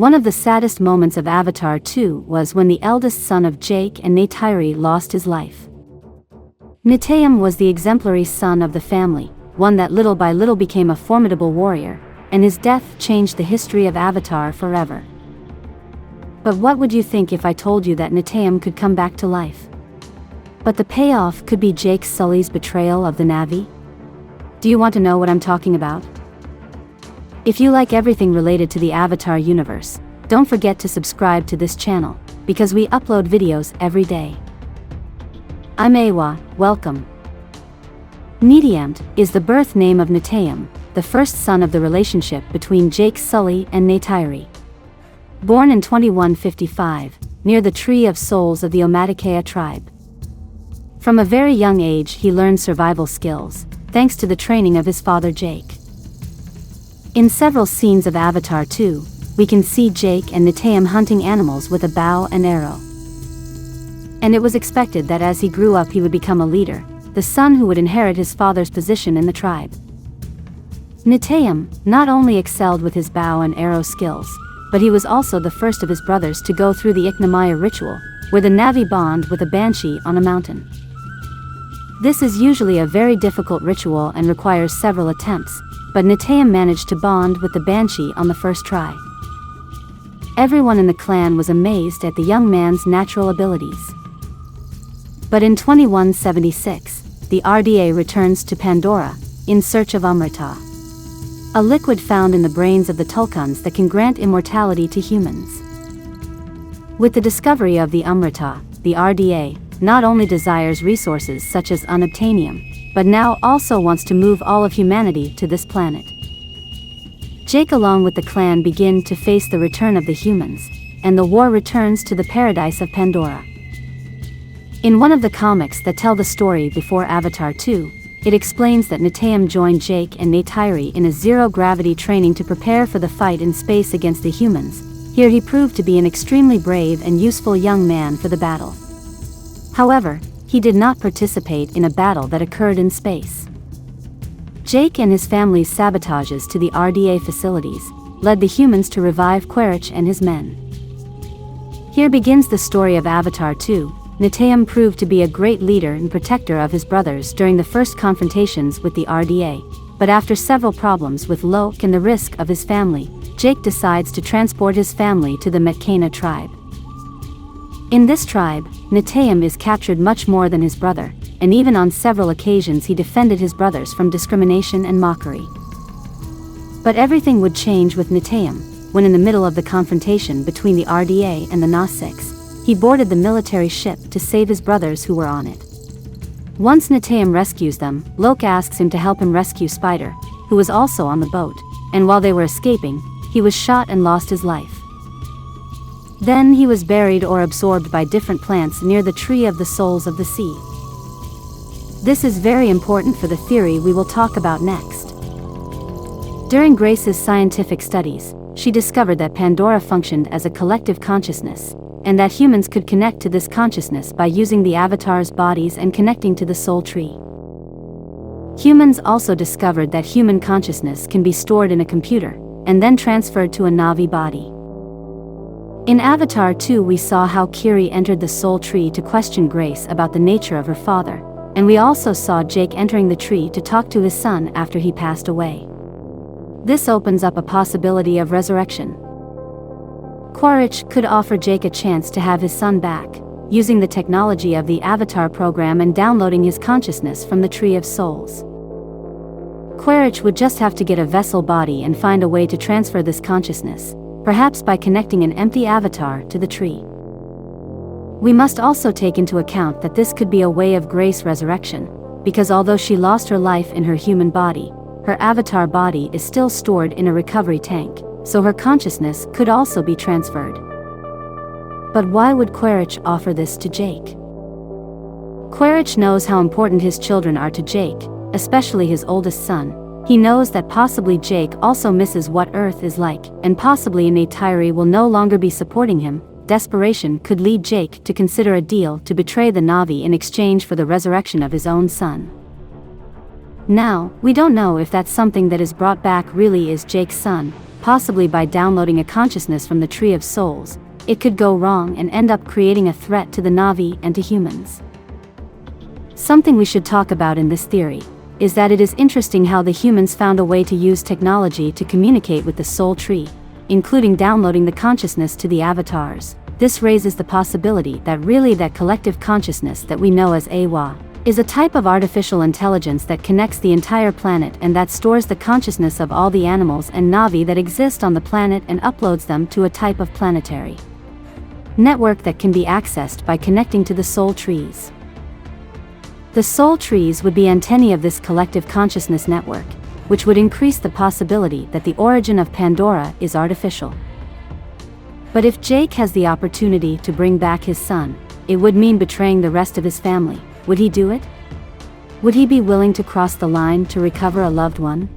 One of the saddest moments of Avatar 2 was when the eldest son of Jake and Neytiri lost his life. Neteyam was the exemplary son of the family, one that little by little became a formidable warrior, and his death changed the history of Avatar forever. But what would you think if I told you that Neteyam could come back to life? But the payoff could be Jake Sully's betrayal of the Na'vi? Do you want to know what I'm talking about? If you like everything related to the Avatar universe, don't forget to subscribe to this channel, because we upload videos every day. I'm Awa, welcome. Neteyam is the birth name of Neteyam, the first son of the relationship between Jake Sully and Neytiri. Born in 2155, near the Tree of Souls of the Omaticaya tribe. From a very young age he learned survival skills, thanks to the training of his father Jake. In several scenes of Avatar 2, we can see Jake and Neteyam hunting animals with a bow and arrow. And it was expected that as he grew up he would become a leader, the son who would inherit his father's position in the tribe. Neteyam not only excelled with his bow and arrow skills, but he was also the first of his brothers to go through the Iknamaya ritual, where the Na'vi bond with a banshee on a mountain. This is usually a very difficult ritual and requires several attempts, but Neteyam managed to bond with the banshee on the first try. Everyone in the clan was amazed at the young man's natural abilities. But in 2176, the RDA returns to Pandora, in search of Amrita, a liquid found in the brains of the Tulkuns that can grant immortality to humans. With the discovery of the Amrita, the RDA not only desires resources such as unobtainium, but now also wants to move all of humanity to this planet. Jake along with the clan begin to face the return of the humans, and the war returns to the paradise of Pandora. In one of the comics that tell the story before Avatar 2, it explains that Neteyam joined Jake and Neytiri in a zero-gravity training to prepare for the fight in space against the humans. Here he proved to be an extremely brave and useful young man for the battle. However, he did not participate in a battle that occurred in space. Jake and his family's sabotages to the RDA facilities led the humans to revive Quaritch and his men. Here begins the story of Avatar 2. Neteyam proved to be a great leader and protector of his brothers during the first confrontations with the RDA, but after several problems with Loke and the risk of his family, Jake decides to transport his family to the Metkana tribe. In this tribe, Neteyam is captured much more than his brother, and even on several occasions he defended his brothers from discrimination and mockery. But everything would change with Neteyam, when in the middle of the confrontation between the RDA and the Na-6, he boarded the military ship to save his brothers who were on it. Once Neteyam rescues them, Loke asks him to help him rescue Spider, who was also on the boat, and while they were escaping, he was shot and lost his life. Then he was buried or absorbed by different plants near the Tree of the Souls of the Sea. This is very important for the theory we will talk about next. During Grace's scientific studies, she discovered that Pandora functioned as a collective consciousness, and that humans could connect to this consciousness by using the avatars' bodies and connecting to the soul tree. Humans also discovered that human consciousness can be stored in a computer, and then transferred to a Na'vi body. In Avatar 2 we saw how Kiri entered the soul tree to question Grace about the nature of her father, and we also saw Jake entering the tree to talk to his son after he passed away. This opens up a possibility of resurrection. Quaritch could offer Jake a chance to have his son back, using the technology of the Avatar program and downloading his consciousness from the Tree of Souls. Quaritch would just have to get a vessel body and find a way to transfer this consciousness, perhaps by connecting an empty avatar to the tree. We must also take into account that this could be a way of Grace resurrection, because although she lost her life in her human body, her avatar body is still stored in a recovery tank, so her consciousness could also be transferred. But why would Quaritch offer this to Jake? Quaritch knows how important his children are to Jake, especially his oldest son. He knows that possibly Jake also misses what Earth is like, and possibly Neytiri will no longer be supporting him. Desperation could lead Jake to consider a deal to betray the Na'vi in exchange for the resurrection of his own son. Now, we don't know if that something that is brought back really is Jake's son, possibly by downloading a consciousness from the Tree of Souls, it could go wrong and end up creating a threat to the Na'vi and to humans. Something we should talk about in this theory is that it is interesting how the humans found a way to use technology to communicate with the Soul Tree, including downloading the consciousness to the avatars. This raises the possibility that really that collective consciousness that we know as Awa is a type of artificial intelligence that connects the entire planet and that stores the consciousness of all the animals and Na'vi that exist on the planet and uploads them to a type of planetary network that can be accessed by connecting to the soul trees. The soul trees would be antennae of this collective consciousness network, which would increase the possibility that the origin of Pandora is artificial. But if Jake has the opportunity to bring back his son, it would mean betraying the rest of his family. Would he do it? Would he be willing to cross the line to recover a loved one?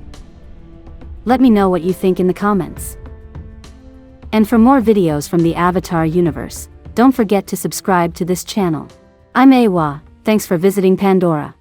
Let me know what you think in the comments. And for more videos from the Avatar universe, don't forget to subscribe to this channel. I'm Awa, thanks for visiting Pandora.